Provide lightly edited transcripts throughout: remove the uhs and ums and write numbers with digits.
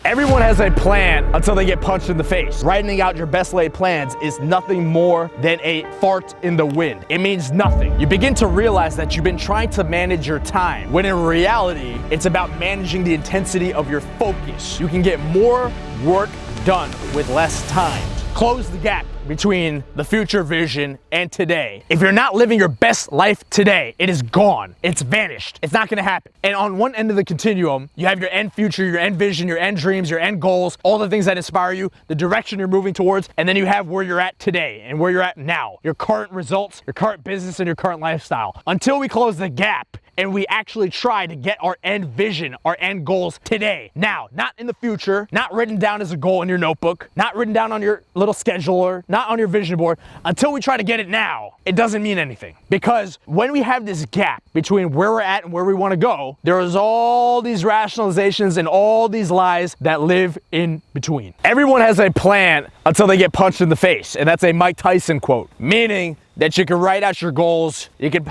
Everyone has a plan until they get punched in the face. Writing out your best laid plans is nothing more than a fart in the wind. It means nothing. You begin to realize that you've been trying to manage your time, when in reality, it's about managing the intensity of your focus. You can get more work done with less time. Close the gap between the future vision and today. If you're not living your best life today, it is gone. It's vanished. It's not gonna happen. And on one end of the continuum, you have your end future, your end vision, your end dreams, your end goals, all the things that inspire you, the direction you're moving towards, and then you have where you're at today and where you're at now, your current results, your current business, and your current lifestyle. Until we close the gap and we actually try to get our end vision, our end goals today, now, not in the future, not written down as a goal in your notebook, not written down on your little scheduler, not on your vision board. Until we try to get it now, it doesn't mean anything. Because when we have this gap between where we're at and where we want to go, there is all these rationalizations and all these lies that live in between. Everyone has a plan until they get punched in the face, and that's a Mike Tyson quote, meaning that you can write out your goals, you can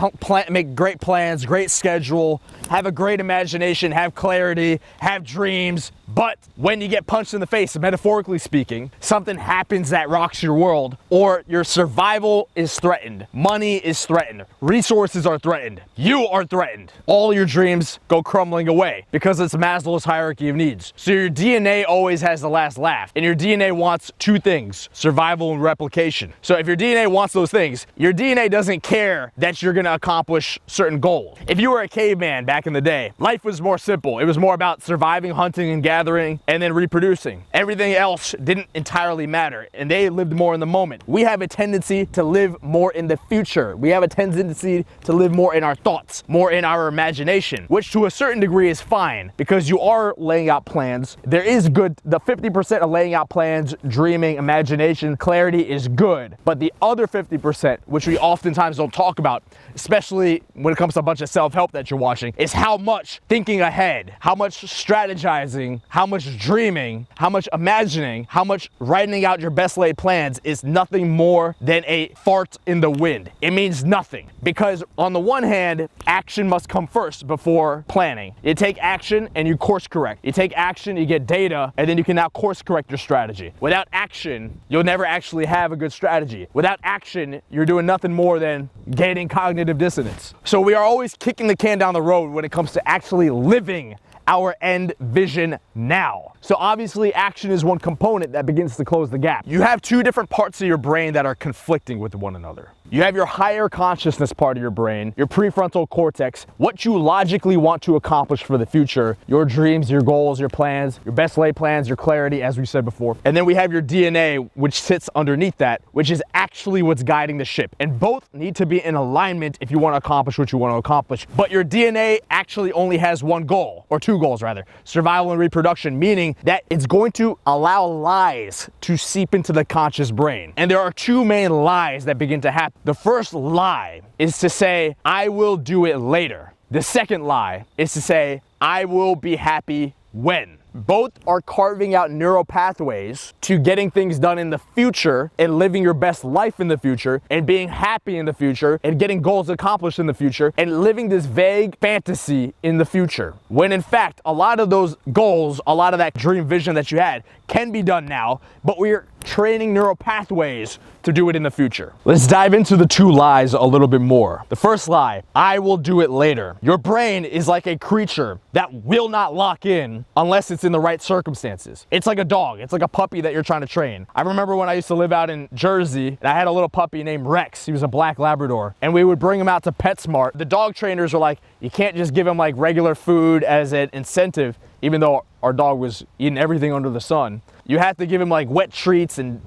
make great plans, great schedule, have a great imagination, have clarity, have dreams, but when you get punched in the face, metaphorically speaking, something happens that rocks your world, or your survival is threatened, money is threatened, resources are threatened, you are threatened, all your dreams go crumbling away because it's Maslow's hierarchy of needs. So your DNA always has the last laugh, and your DNA wants two things, survival and replication. So if your DNA wants those things, your DNA doesn't care that you're gonna accomplish certain goals. If you were a caveman back in the day, life was more simple. It was more about surviving, hunting, and gathering, and then reproducing. Everything else didn't entirely matter, and they lived more in the moment. We have a tendency to live more in the future. We have a tendency to live more in our thoughts, more in our imagination, which to a certain degree is fine, because you are laying out plans. There is good, the 50% of laying out plans, dreaming, imagination, clarity is good, but the other 50%, which we oftentimes don't talk about, especially when it comes to a bunch of self-help that you're watching, is how much thinking ahead, how much strategizing, how much dreaming, how much imagining, how much writing out your best laid plans is nothing more than a fart in the wind. It means nothing, because on the one hand, action must come first before planning. You take action and you course correct. You take action, you get data, and then you can now course correct your strategy. Without action, you'll never actually have a good strategy. Without action, you're doing nothing more than gaining cognitive dissonance. So we are always kicking the can down the road when it comes to actually living our end vision now. So obviously action is one component that begins to close the gap. You have two different parts of your brain that are conflicting with one another. You have your higher consciousness part of your brain, your prefrontal cortex, what you logically want to accomplish for the future, your dreams, your goals, your plans, your best laid plans, your clarity, as we said before. And then we have your DNA, which sits underneath that, which is actually what's guiding the ship. And both need to be in alignment if you want to accomplish what you want to accomplish. But your DNA actually only has one goal, or two goals rather, survival and reproduction, meaning that it's going to allow lies to seep into the conscious brain. And there are two main lies that begin to happen. The first lie is to say, I will do it later. The second lie is to say, I will be happy when. Both are carving out neural pathways to getting things done in the future and living your best life in the future and being happy in the future and getting goals accomplished in the future and living this vague fantasy in the future. When in fact, a lot of those goals, a lot of that dream vision that you had can be done now, but we're training neural pathways to do it in the future. Let's dive into the two lies a little bit more. The first lie, I will do it later. Your brain is like a creature that will not lock in unless it's in the right circumstances. It's like a dog. It's like a puppy that you're trying to train. I remember when I used to live out in Jersey and I had a little puppy named Rex. He was a black Labrador, and we would bring him out to PetSmart. The dog trainers were like, you can't just give him like regular food as an incentive, even though our dog was eating everything under the sun. You have to give him like wet treats and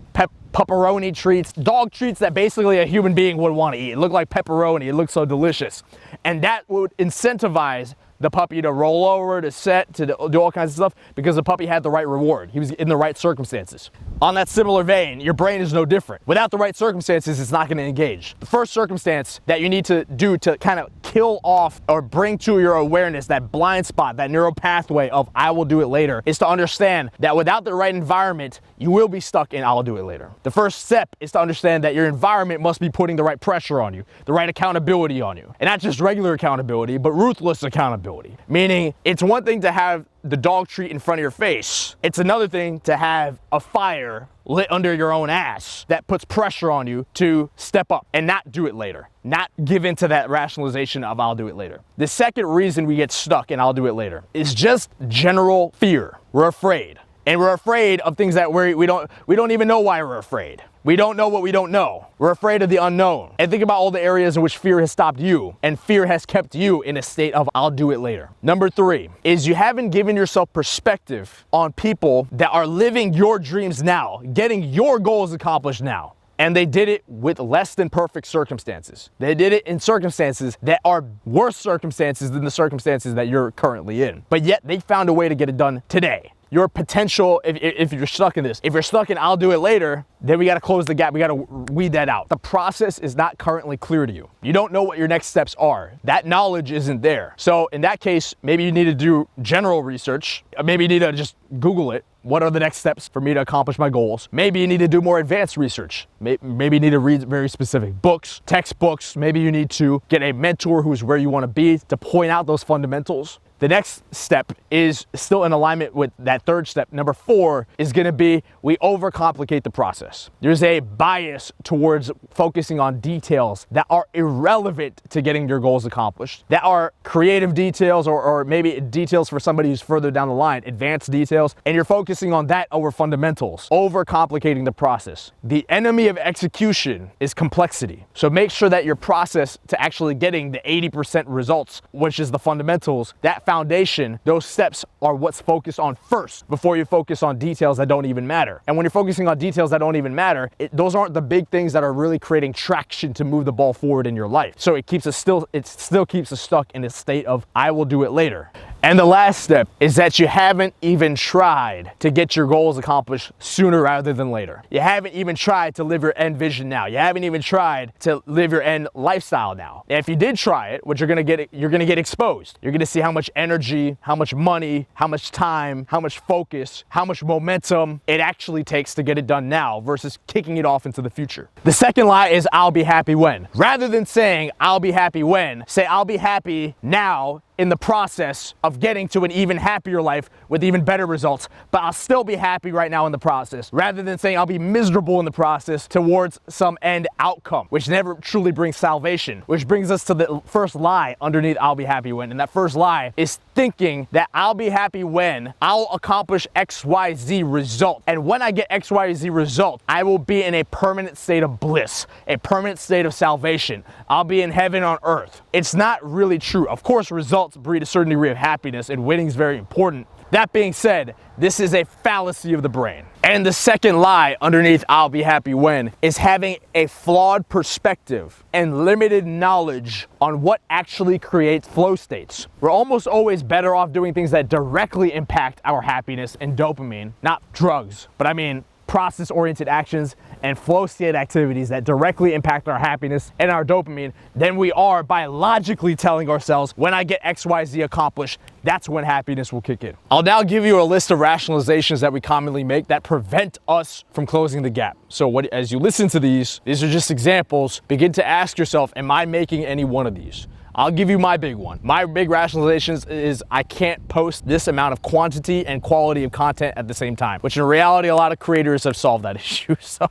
pepperoni treats, dog treats that basically a human being would want to eat. It looked like pepperoni, it looked so delicious. And that would incentivize the puppy to roll over, to set, to do all kinds of stuff, because the puppy had the right reward. He was in the right circumstances. On that similar vein, your brain is no different. Without the right circumstances, it's not going to engage. The first circumstance that you need to do to kind of kill off or bring to your awareness that blind spot, that neural pathway of I will do it later, is to understand that without the right environment, you will be stuck in I'll do it later. The first step is to understand that your environment must be putting the right pressure on you, the right accountability on you. And not just regular accountability, but ruthless accountability. accountability. Meaning, it's one thing to have the dog treat in front of your face. It's another thing to have a fire lit under your own ass that puts pressure on you to step up and not do it later. Not give into that rationalization of I'll do it later. The second reason we get stuck in I'll do it later is just general fear. We're afraid. And we're afraid of things that we don't even know why we're afraid. We don't know what we don't know. We're afraid of the unknown. And think about all the areas in which fear has stopped you, and fear has kept you in a state of I'll do it later. Number 3 is you haven't given yourself perspective on people that are living your dreams now, getting your goals accomplished now. And they did it with less than perfect circumstances. They did it in circumstances that are worse circumstances than the circumstances that you're currently in. But yet they found a way to get it done today. Your potential, if you're stuck in this, if you're stuck in I'll do it later, then we gotta close the gap, we gotta weed that out. The process is not currently clear to you. You don't know what your next steps are. That knowledge isn't there. So in that case, maybe you need to do general research. Maybe you need to just Google it. What are the next steps for me to accomplish my goals? Maybe you need to do more advanced research. Maybe you need to read very specific books, textbooks. Maybe you need to get a mentor who's where you wanna be to point out those fundamentals. The next step is still in alignment with that third step. Number 4 is gonna be we overcomplicate the process. There's a bias towards focusing on details that are irrelevant to getting your goals accomplished, that are creative details or maybe details for somebody who's further down the line, advanced details, and you're focusing on that over fundamentals, overcomplicating the process. The enemy of execution is complexity. So make sure that your process to actually getting the 80% results, which is the fundamentals, that foundation, those steps are what's focused on first before you focus on details that don't even matter. And when you're focusing on details that don't even matter, those aren't the big things that are really creating traction to move the ball forward in your life. So it still keeps us stuck in a state of I will do it later. And the last step is that you haven't even tried to get your goals accomplished sooner rather than later. You haven't even tried to live your end vision now. You haven't even tried to live your end lifestyle now. And if you did try it, what you're gonna get exposed. You're gonna see how much energy, how much money, how much time, how much focus, how much momentum it actually takes to get it done now versus kicking it off into the future. The second lie is I'll be happy when. Rather than saying I'll be happy when, say I'll be happy now in the process of getting to an even happier life with even better results, but I'll still be happy right now in the process, rather than saying I'll be miserable in the process towards some end outcome, which never truly brings salvation, which brings us to the first lie underneath I'll be happy when. And that first lie is thinking that I'll be happy when I'll accomplish XYZ result. And when I get XYZ result, I will be in a permanent state of bliss, a permanent state of salvation. I'll be in heaven on earth. It's not really true. Of course, results breed a certain degree of happiness, and winning is very important. That being said, this is a fallacy of the brain. And the second lie underneath I'll be happy when is having a flawed perspective and limited knowledge on what actually creates flow states. We're almost always better off doing things that directly impact our happiness and dopamine, not drugs, but I mean process-oriented actions and flow state activities that directly impact our happiness and our dopamine than we are biologically telling ourselves when I get XYZ accomplished, that's when happiness will kick in. I'll now give you a list of rationalizations that we commonly make that prevent us from closing the gap. So as you listen to these are just examples. Begin to ask yourself, am I making any one of these? I'll give you my big one. My big rationalizations is I can't post this amount of quantity and quality of content at the same time, which in reality, a lot of creators have solved that issue. So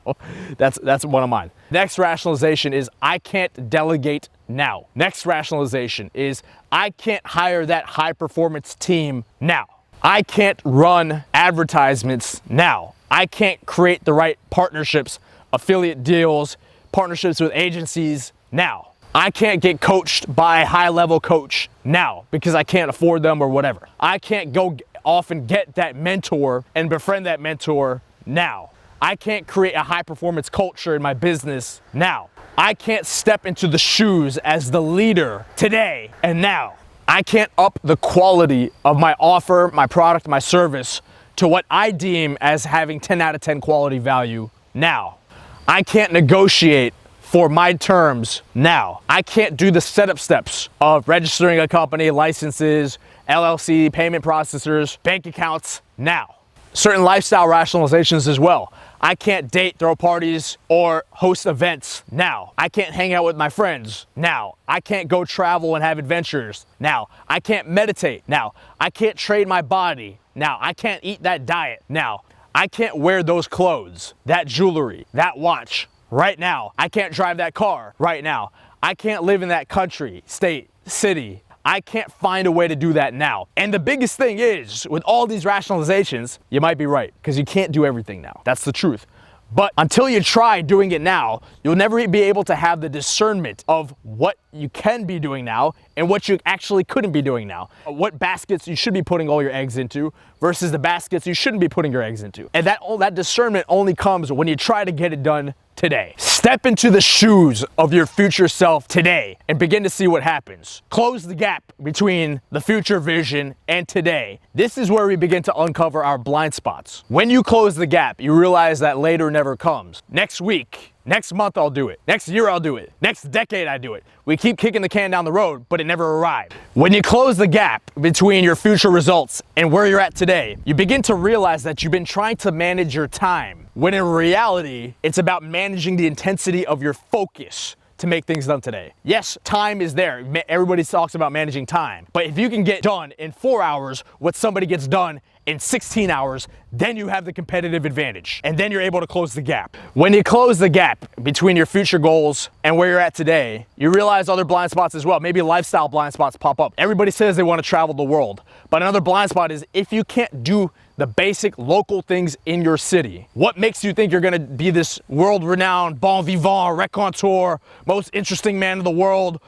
that's one of mine. Next rationalization is I can't delegate now. Next rationalization is I can't hire that high performance team now. I can't run advertisements now. I can't create the right partnerships, affiliate deals, partnerships with agencies now. I can't get coached by a high-level coach now because I can't afford them or whatever. I can't go off and get that mentor and befriend that mentor now. I can't create a high-performance culture in my business now. I can't step into the shoes as the leader today and now. I can't up the quality of my offer, my product, my service to what I deem as having 10 out of 10 quality value now. I can't negotiate for my terms now. I can't do the setup steps of registering a company, licenses, LLC, payment processors, bank accounts now. Certain lifestyle rationalizations as well. I can't date, throw parties, or host events now. I can't hang out with my friends now. I can't go travel and have adventures now. I can't meditate now. I can't train my body now. I can't eat that diet now. I can't wear those clothes, that jewelry, that watch right now. I can't drive that car right now. I can't live in that country, state, city. I can't find a way to do that now. And the biggest thing is, with all these rationalizations, you might be right, because you can't do everything now. That's the truth. But until you try doing it now, you'll never be able to have the discernment of what you can be doing now and what you actually couldn't be doing now. What baskets you should be putting all your eggs into versus the baskets you shouldn't be putting your eggs into. And that discernment only comes when you try to get it done today. Step into the shoes of your future self today and begin to see what happens. Close the gap between the future vision and today. This is where we begin to uncover our blind spots. When you close the gap, you realize that later never comes. Next week, next month I'll do it. Next year I'll do it. Next decade I do it. We keep kicking the can down the road, but it never arrived. When you close the gap between your future results and where you're at today, you begin to realize that you've been trying to manage your time, when in reality, it's about managing the intensity of your focus to make things done today. Yes, time is there. Everybody talks about managing time. But if you can get done in 4 hours what somebody gets done in 16 hours, then you have the competitive advantage. And then you're able to close the gap. When you close the gap between your future goals and where you're at today, you realize other blind spots as well. Maybe lifestyle blind spots pop up. Everybody says they want to travel the world. But another blind spot is if you can't do the basic local things in your city. What makes you think you're gonna be this world-renowned, bon vivant, raconteur, most interesting man in the world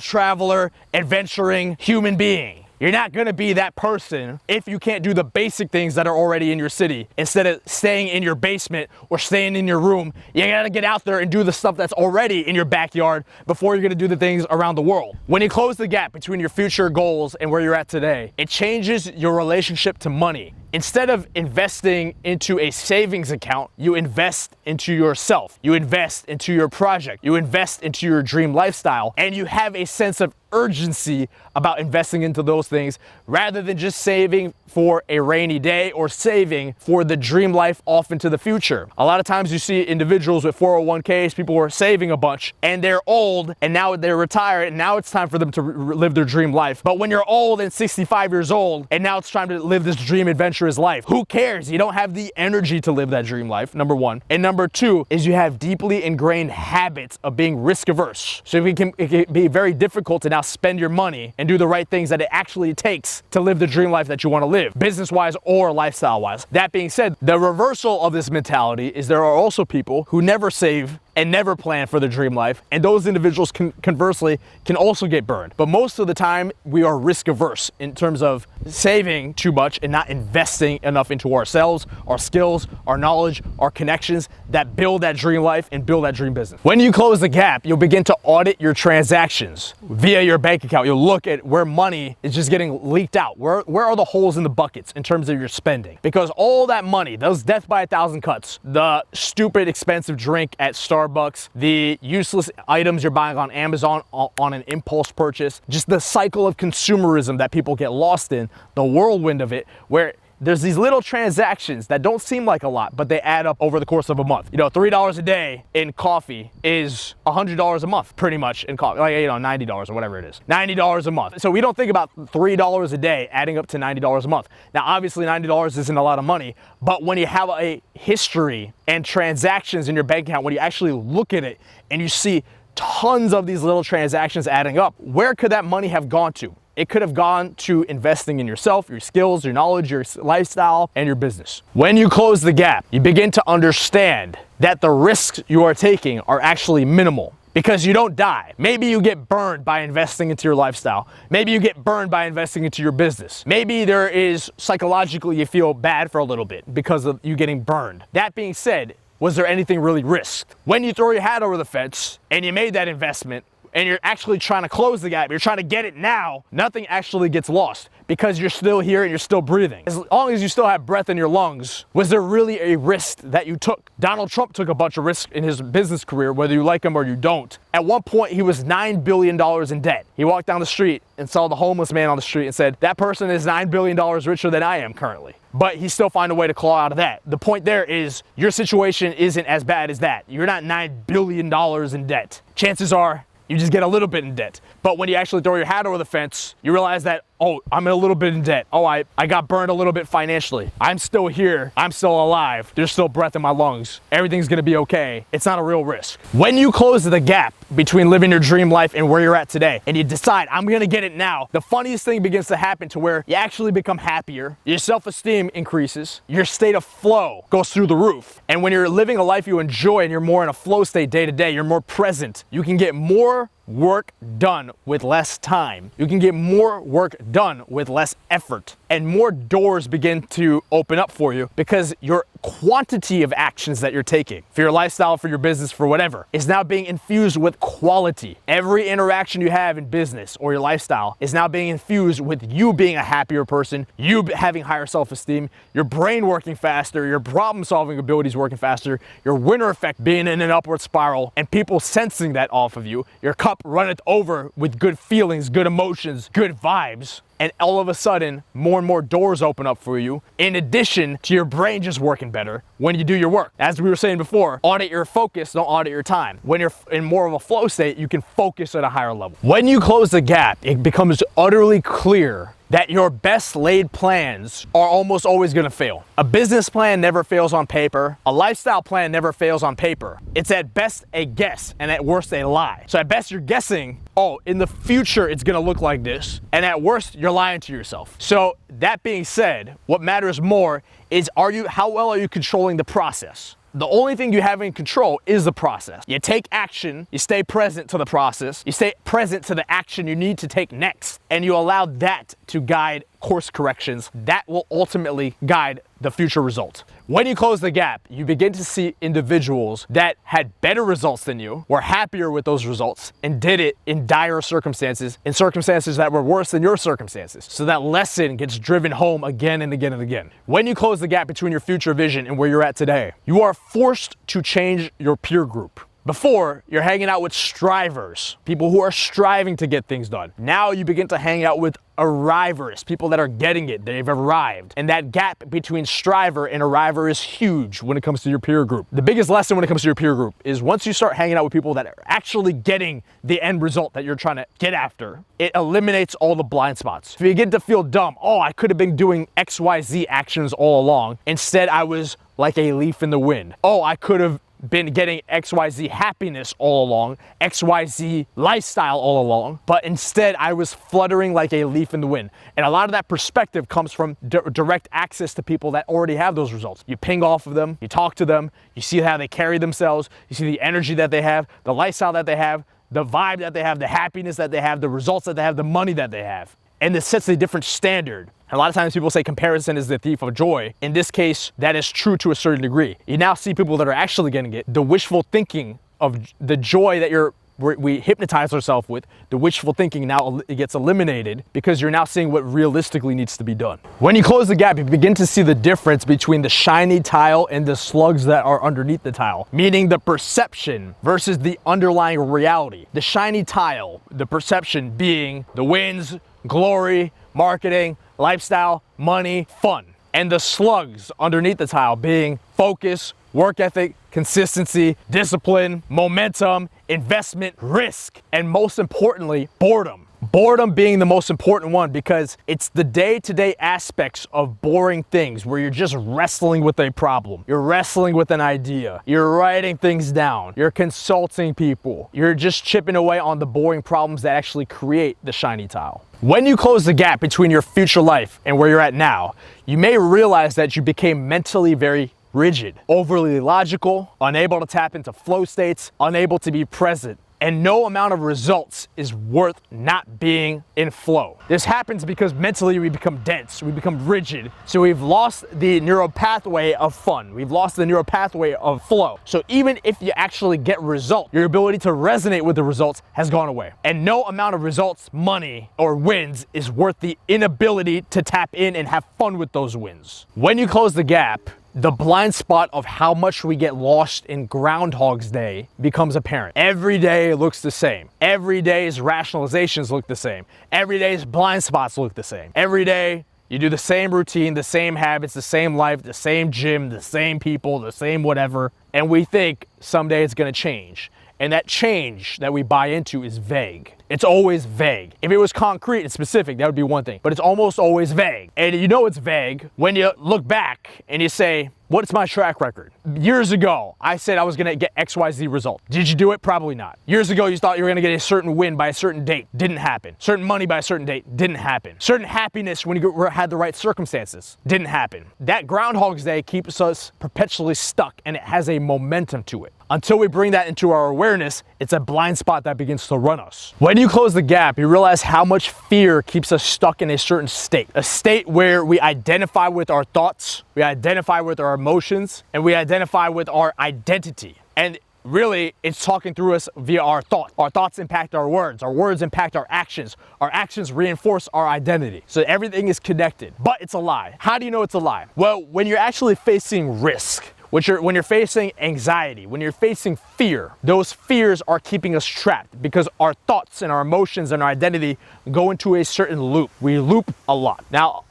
traveler, adventuring human being? You're not gonna be that person if you can't do the basic things that are already in your city. Instead of staying in your basement or staying in your room, you gotta get out there and do the stuff that's already in your backyard before you're gonna do the things around the world. When you close the gap between your future goals and where you're at today, it changes your relationship to money. Instead of investing into a savings account, you invest into yourself. You invest into your project. You invest into your dream lifestyle, and you have a sense of urgency about investing into those things rather than just saving for a rainy day or saving for the dream life off into the future. A lot of times you see individuals with 401ks, people who are saving a bunch and they're old and now they're retired and now it's time for them to live their dream life. But when you're old and 65 years old and now it's time to live this dream adventurous life, who cares? You don't have the energy to live that dream life, number one. And number two is you have deeply ingrained habits of being risk averse. So it can be very difficult to now spend your money and do the right things that it actually takes to live the dream life that you want to live, business-wise or lifestyle-wise. That being said, the reversal of this mentality is there are also people who never save and never plan for the dream life, and those individuals conversely can also get burned. But most of the time, we are risk averse in terms of saving too much and not investing enough into ourselves, our skills, our knowledge, our connections that build that dream life and build that dream business. When you close the gap, you'll begin to audit your transactions via your bank account. You'll look at where money is just getting leaked out. Where are the holes in the buckets in terms of your spending? Because all that money, those death by 1,000 cuts, the stupid expensive drink at Starbucks, the useless items you're buying on Amazon on an impulse purchase, just the cycle of consumerism that people get lost in, the whirlwind of it, where there's these little transactions that don't seem like a lot, but they add up over the course of a month. You know, $3 a day in coffee is $100 a month, pretty much in coffee, like, you know, $90 or whatever it is. $90 a month. So we don't think about $3 a day adding up to $90 a month. Now, obviously $90 isn't a lot of money, but when you have a history and transactions in your bank account, when you actually look at it and you see tons of these little transactions adding up, where could that money have gone to? It could have gone to investing in yourself, your skills, your knowledge, your lifestyle, and your business. When you close the gap, you begin to understand that the risks you are taking are actually minimal because you don't die. Maybe you get burned by investing into your lifestyle. Maybe you get burned by investing into your business. Maybe there is psychologically you feel bad for a little bit because of you getting burned. That being said, was there anything really risked? When you throw your hat over the fence and you made that investment, and you're actually trying to close the gap, you're trying to get it now, nothing actually gets lost because you're still here and you're still breathing. As long as you still have breath in your lungs, was there really a risk that you took? Donald Trump took a bunch of risks in his business career, whether you like him or you don't. At one point, he was $9 billion in debt. He walked down the street and saw the homeless man on the street and said, that person is $9 billion richer than I am currently. But he still found a way to claw out of that. The point there is your situation isn't as bad as that. You're not $9 billion in debt. Chances are you just get a little bit in debt. But when you actually throw your hat over the fence, you realize that, oh, I'm in a little bit in debt. Oh, I got burned a little bit financially. I'm still here. I'm still alive. There's still breath in my lungs. Everything's gonna be okay. It's not a real risk. When you close the gap between living your dream life and where you're at today, and you decide, I'm gonna get it now, the funniest thing begins to happen to where you actually become happier, your self-esteem increases, your state of flow goes through the roof. And when you're living a life you enjoy and you're more in a flow state day to day, you're more present, you can get more work done with less time. You can get more work done with less effort, and more doors begin to open up for you because your quantity of actions that you're taking for your lifestyle, for your business, for whatever, is now being infused with quality. Every interaction you have in business or your lifestyle is now being infused with you being a happier person, you having higher self-esteem, your brain working faster, your problem-solving abilities working faster, your winner effect being in an upward spiral, and people sensing that off of you, your cup runneth over with good feelings, good emotions, good vibes. And all of a sudden, more and more doors open up for you, in addition to your brain just working better when you do your work. As we were saying before, audit your focus, don't audit your time. When you're in more of a flow state, you can focus at a higher level. When you close the gap, it becomes utterly clear that your best laid plans are almost always gonna fail. A business plan never fails on paper. A lifestyle plan never fails on paper. It's at best a guess, and at worst a lie. So at best you're guessing, oh, in the future it's gonna look like this, and at worst you're lying to yourself. So that being said, what matters more is how well are you controlling the process? The only thing you have in control is the process. You take action, you stay present to the process, you stay present to the action you need to take next, and you allow that to guide course corrections that will ultimately guide the future result. When you close the gap, you begin to see individuals that had better results than you, were happier with those results, and did it in dire circumstances, in circumstances that were worse than your circumstances. So that lesson gets driven home again and again and again. When you close the gap between your future vision and where you're at today, you are forced to change your peer group. Before, you're hanging out with strivers, people who are striving to get things done. Now you begin to hang out with arrivers, people that are getting it, they've arrived. And that gap between striver and arriver is huge when it comes to your peer group. The biggest lesson when it comes to your peer group is once you start hanging out with people that are actually getting the end result that you're trying to get after, it eliminates all the blind spots. If you begin to feel dumb, oh, I could have been doing XYZ actions all along. Instead, I was like a leaf in the wind. Oh, I could have been getting XYZ happiness all along, XYZ lifestyle all along, but instead I was fluttering like a leaf in the wind. And a lot of that perspective comes from direct access to people that already have those results. You ping off of them, you talk to them, you see how they carry themselves, you see the energy that they have, the lifestyle that they have, the vibe that they have, the happiness that they have, the results that they have, the money that they have. And this sets a different standard. A lot of times people say comparison is the thief of joy. In this case, that is true to a certain degree. You now see people that are actually getting it. The wishful thinking of the joy that we hypnotize ourselves with, the wishful thinking now it gets eliminated because you're now seeing what realistically needs to be done. When you close the gap, you begin to see the difference between the shiny tile and the slugs that are underneath the tile, meaning the perception versus the underlying reality. The shiny tile, the perception being the wins, glory, marketing, lifestyle, money, fun. And the slugs underneath the tile being focus, work ethic, consistency, discipline, momentum, investment, risk, and most importantly, boredom. Boredom being the most important one because it's the day-to-day aspects of boring things where you're just wrestling with a problem. You're wrestling with an idea. You're writing things down. You're consulting people. You're just chipping away on the boring problems that actually create the shiny tile. When you close the gap between your future life and where you're at now, you may realize that you became mentally very rigid, overly logical, unable to tap into flow states, unable to be present, And no amount of results is worth not being in flow. This happens because mentally we become dense, we become rigid. So we've lost the neural pathway of fun. We've lost the neural pathway of flow. So even if you actually get results, your ability to resonate with the results has gone away. And no amount of results, money, or wins is worth the inability to tap in and have fun with those wins. When you close the gap, the blind spot of how much we get lost in Groundhog's Day becomes apparent. Every day looks the same. Every day's rationalizations look the same. Every day's blind spots look the same. Every day you do the same routine, the same habits, the same life, the same gym, the same people, the same whatever. And we think someday it's gonna change. And that change that we buy into is vague. It's always vague. If it was concrete and specific, that would be one thing, but it's almost always vague. And you know it's vague when you look back and you say, what's my track record? Years ago, I said I was gonna get XYZ result. Did you do it? Probably not. Years ago, you thought you were gonna get a certain win by a certain date. Didn't happen. Certain money by a certain date. Didn't happen. Certain happiness when you had the right circumstances. Didn't happen. That Groundhog's Day keeps us perpetually stuck, and it has a momentum to it. Until we bring that into our awareness, it's a blind spot that begins to run us. When you close the gap, you realize how much fear keeps us stuck in a certain state. A state where we identify with our thoughts, we identify with our emotions, and we identify with our identity. And really, it's talking through us via our thoughts. Our thoughts impact our words impact our actions reinforce our identity. So everything is connected, but it's a lie. How do you know it's a lie? Well, when you're actually facing risk, when you're facing anxiety, when you're facing fear, those fears are keeping us trapped because our thoughts and our emotions and our identity go into a certain loop. We loop a lot. Now,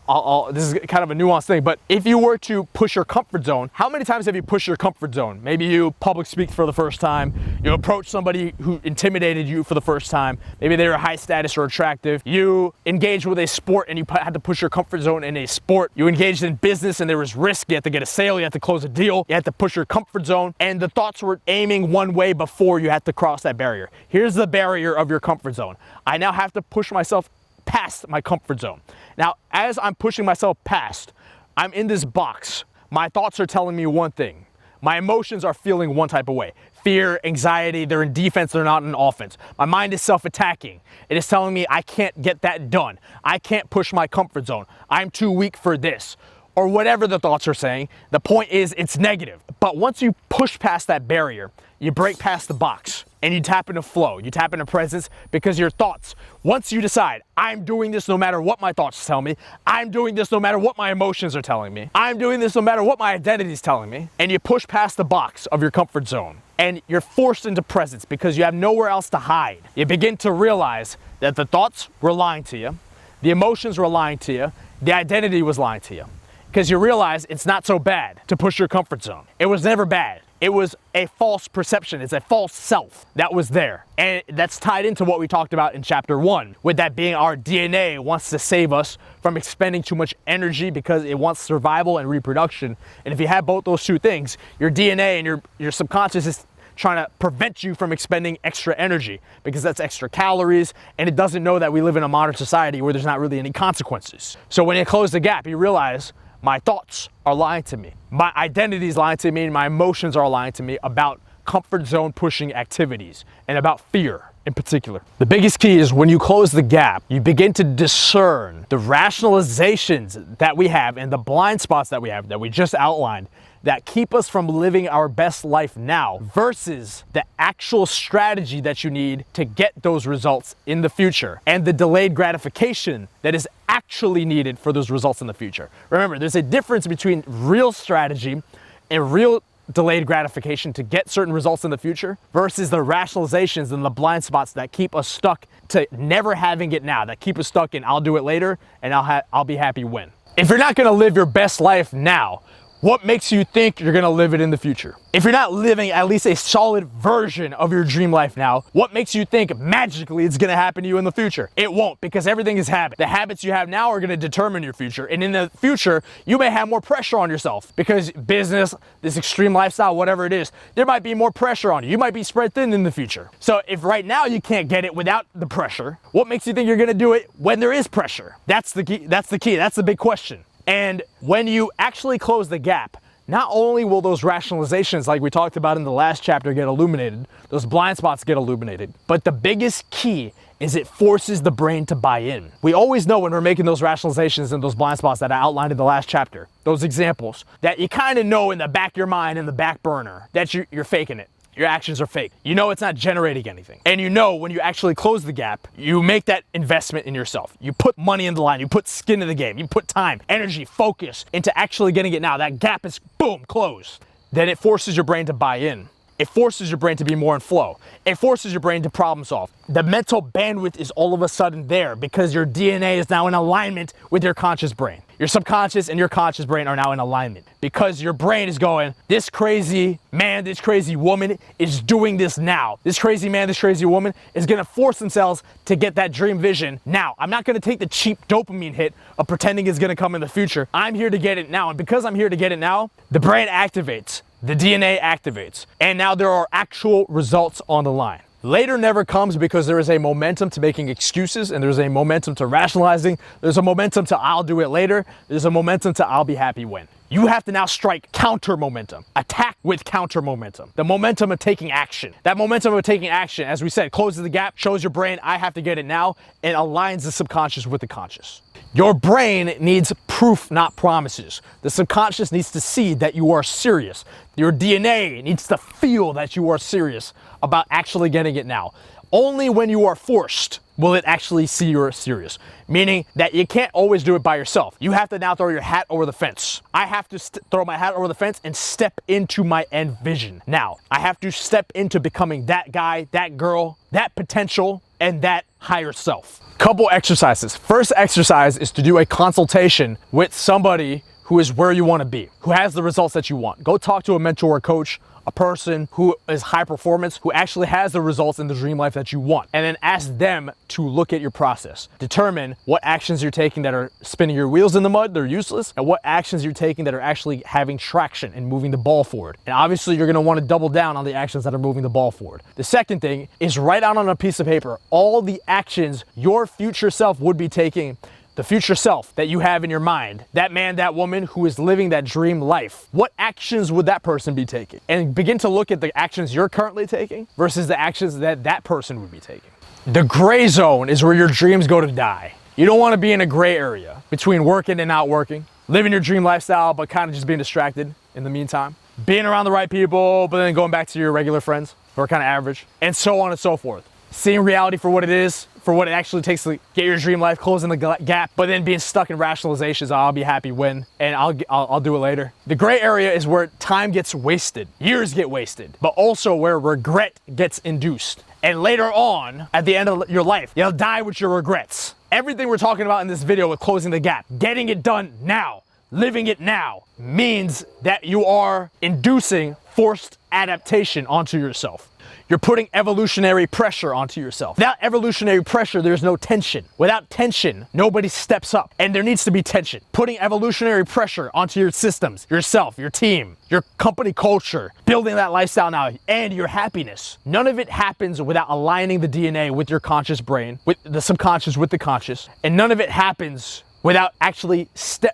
this is kind of a nuanced thing, but if you were to push your comfort zone, how many times have you pushed your comfort zone? Maybe you public speak for the first time, you approach somebody who intimidated you for the first time, maybe they were high status or attractive, you engaged with a sport and you had to push your comfort zone in a sport, you engaged in business and there was risk, you had to get a sale, you had to close a deal, you had to push your comfort zone, and the thoughts were aiming one way before you had to cross that barrier. Here's the barrier of your comfort zone. I now have to push myself past my comfort zone. Now, as I'm pushing myself past, I'm in this box. My thoughts are telling me one thing. My emotions are feeling one type of way. Fear, anxiety, they're in defense, they're not in offense. My mind is self-attacking. It is telling me I can't get that done. I can't push my comfort zone. I'm too weak for this. Or whatever the thoughts are saying, the point is it's negative. But once you push past that barrier, you break past the box and you tap into flow, you tap into presence, because your thoughts, once you decide, I'm doing this no matter what my thoughts tell me, I'm doing this no matter what my emotions are telling me, I'm doing this no matter what my identity is telling me, and you push past the box of your comfort zone and you're forced into presence because you have nowhere else to hide. You begin to realize that the thoughts were lying to you, the emotions were lying to you, the identity was lying to you. Because you realize it's not so bad to push your comfort zone. It was never bad. It was a false perception. It's a false self that was there. And that's tied into what we talked about in chapter 1, with that being our DNA wants to save us from expending too much energy because it wants survival and reproduction. And if you have both those two things, your DNA and your subconscious is trying to prevent you from expending extra energy because that's extra calories, and it doesn't know that we live in a modern society where there's not really any consequences. So when you close the gap, you realize my thoughts are lying to me. My identity is lying to me, and my emotions are lying to me about comfort zone pushing activities and about fear in particular. The biggest key is when you close the gap, you begin to discern the rationalizations that we have and the blind spots that we have that we just outlined that keep us from living our best life now versus the actual strategy that you need to get those results in the future and the delayed gratification that is actually needed for those results in the future. Remember, there's a difference between real strategy and real delayed gratification to get certain results in the future versus the rationalizations and the blind spots that keep us stuck to never having it now, that keep us stuck in I'll do it later and I'll be happy when. If you're not gonna live your best life now, what makes you think you're gonna live it in the future? If you're not living at least a solid version of your dream life now, what makes you think magically it's gonna happen to you in the future? It won't, because everything is habit. The habits you have now are gonna determine your future. And in the future, you may have more pressure on yourself because business, this extreme lifestyle, whatever it is, there might be more pressure on you. You might be spread thin in the future. So if right now you can't get it without the pressure, what makes you think you're gonna do it when there is pressure? That's the key, that's the big question. And when you actually close the gap, not only will those rationalizations, like we talked about in the last chapter, get illuminated, those blind spots get illuminated, but the biggest key is it forces the brain to buy in. We always know when we're making those rationalizations and those blind spots that I outlined in the last chapter, those examples, that you kind of know in the back of your mind, in the back burner, that you're faking it. Your actions are fake. You know it's not generating anything. And you know when you actually close the gap, you make that investment in yourself. You put money in the line, you put skin in the game, you put time, energy, focus into actually getting it now. That gap is, boom, closed. Then it forces your brain to buy in. It forces your brain to be more in flow. It forces your brain to problem solve. The mental bandwidth is all of a sudden there because your DNA is now in alignment with your conscious brain. Your subconscious and your conscious brain are now in alignment because your brain is going, this crazy man, this crazy woman is doing this now. This crazy man, this crazy woman is gonna force themselves to get that dream vision now. I'm not gonna take the cheap dopamine hit of pretending it's gonna come in the future. I'm here to get it now. And because I'm here to get it now, the brain activates. The DNA activates, and now there are actual results on the line. Later never comes because there is a momentum to making excuses, and there's a momentum to rationalizing. There's a momentum to I'll do it later. There's a momentum to I'll be happy when. You have to now strike counter momentum, attack with counter momentum, the momentum of taking action. That momentum of taking action, as we said, closes the gap, shows your brain, I have to get it now, and aligns the subconscious with the conscious. Your brain needs proof, not promises. The subconscious needs to see that you are serious. Your DNA needs to feel that you are serious about actually getting it now. Only when you are forced will it actually see you're serious. Meaning that you can't always do it by yourself. You have to now throw your hat over the fence. I have to throw my hat over the fence and step into my end vision. Now, I have to step into becoming that guy, that girl, that potential, and that higher self. Couple exercises. First exercise is to do a consultation with somebody who is where you want to be, who has the results that you want. Go talk to a mentor or coach, a person who is high performance, who actually has the results in the dream life that you want. And then ask them to look at your process. Determine what actions you're taking that are spinning your wheels in the mud, they're useless, and what actions you're taking that are actually having traction and moving the ball forward. And obviously you're gonna wanna double down on the actions that are moving the ball forward. The second thing is write out on a piece of paper all the actions your future self would be taking. The future self that you have in your mind, that man, that woman who is living that dream life, what actions would that person be taking? And begin to look at the actions you're currently taking versus the actions that that person would be taking. The gray zone is where your dreams go to die. You don't want to be in a gray area between working and not working, living your dream lifestyle, but kind of just being distracted in the meantime, being around the right people, but then going back to your regular friends who are kind of average, and so on and so forth. Seeing reality for what it is, for what it actually takes to get your dream life, closing the gap, but then being stuck in rationalizations, I'll be happy when, and I'll do it later. The gray area is where time gets wasted, years get wasted, but also where regret gets induced. And later on, at the end of your life, you'll die with your regrets. Everything we're talking about in this video with closing the gap, getting it done now, living it now, means that you are inducing forced adaptation onto yourself. You're putting evolutionary pressure onto yourself. Without evolutionary pressure, there's no tension. Without tension, nobody steps up. And there needs to be tension. Putting evolutionary pressure onto your systems, yourself, your team, your company culture, building that lifestyle now, and your happiness. None of it happens without aligning the DNA with your conscious brain, with the subconscious, with the conscious. And none of it happens without actually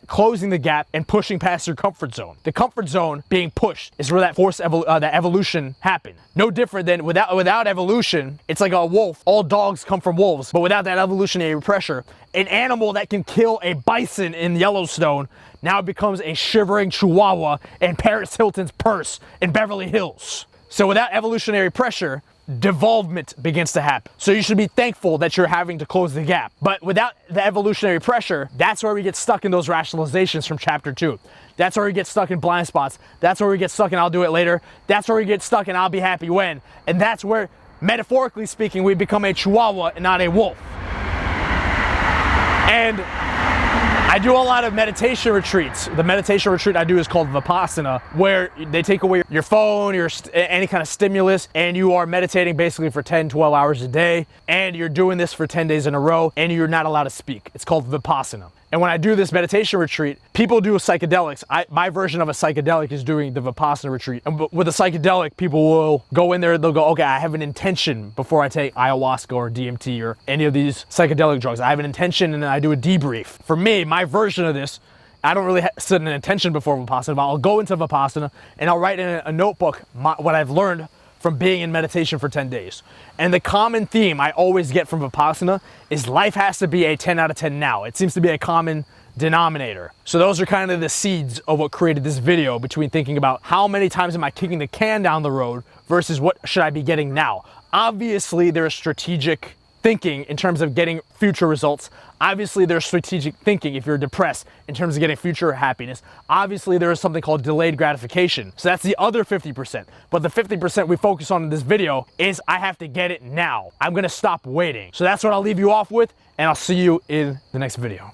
closing the gap and pushing past your comfort zone. The comfort zone being pushed is where that that evolution happened. No different than without evolution, it's like a wolf. All dogs come from wolves, but without that evolutionary pressure, an animal that can kill a bison in Yellowstone now becomes a shivering chihuahua in Paris Hilton's purse in Beverly Hills. So without evolutionary pressure, devolvement begins to happen. So you should be thankful that you're having to close the gap. But without the evolutionary pressure, that's where we get stuck in those rationalizations from chapter 2. That's where we get stuck in blind spots. That's where we get stuck in I'll do it later. That's where we get stuck in I'll be happy when. And that's where, metaphorically speaking, we become a chihuahua and not a wolf. And I do a lot of meditation retreats. The meditation retreat I do is called Vipassana, where they take away your phone, any kind of stimulus, and you are meditating basically for 10, 12 hours a day, and you're doing this for 10 days in a row, and you're not allowed to speak. It's called Vipassana. And when I do this meditation retreat, people do psychedelics. My version of a psychedelic is doing the Vipassana retreat. And with a psychedelic, people will go in there, they'll go, okay, I have an intention before I take ayahuasca or DMT or any of these psychedelic drugs. I have an intention and then I do a debrief. For me, my version of this, I don't really set an intention before Vipassana, but I'll go into Vipassana and I'll write in a notebook what I've learned from being in meditation for 10 days. And the common theme I always get from Vipassana is life has to be a 10 out of 10 now. It seems to be a common denominator. So those are kind of the seeds of what created this video, between thinking about how many times am I kicking the can down the road versus what should I be getting now. Obviously there's strategic thinking in terms of getting future results. Obviously there's strategic thinking if you're depressed in terms of getting future happiness. Obviously there is something called delayed gratification. So that's the other 50%. But the 50% we focus on in this video is I have to get it now. I'm gonna stop waiting. So that's what I'll leave you off with, and I'll see you in the next video.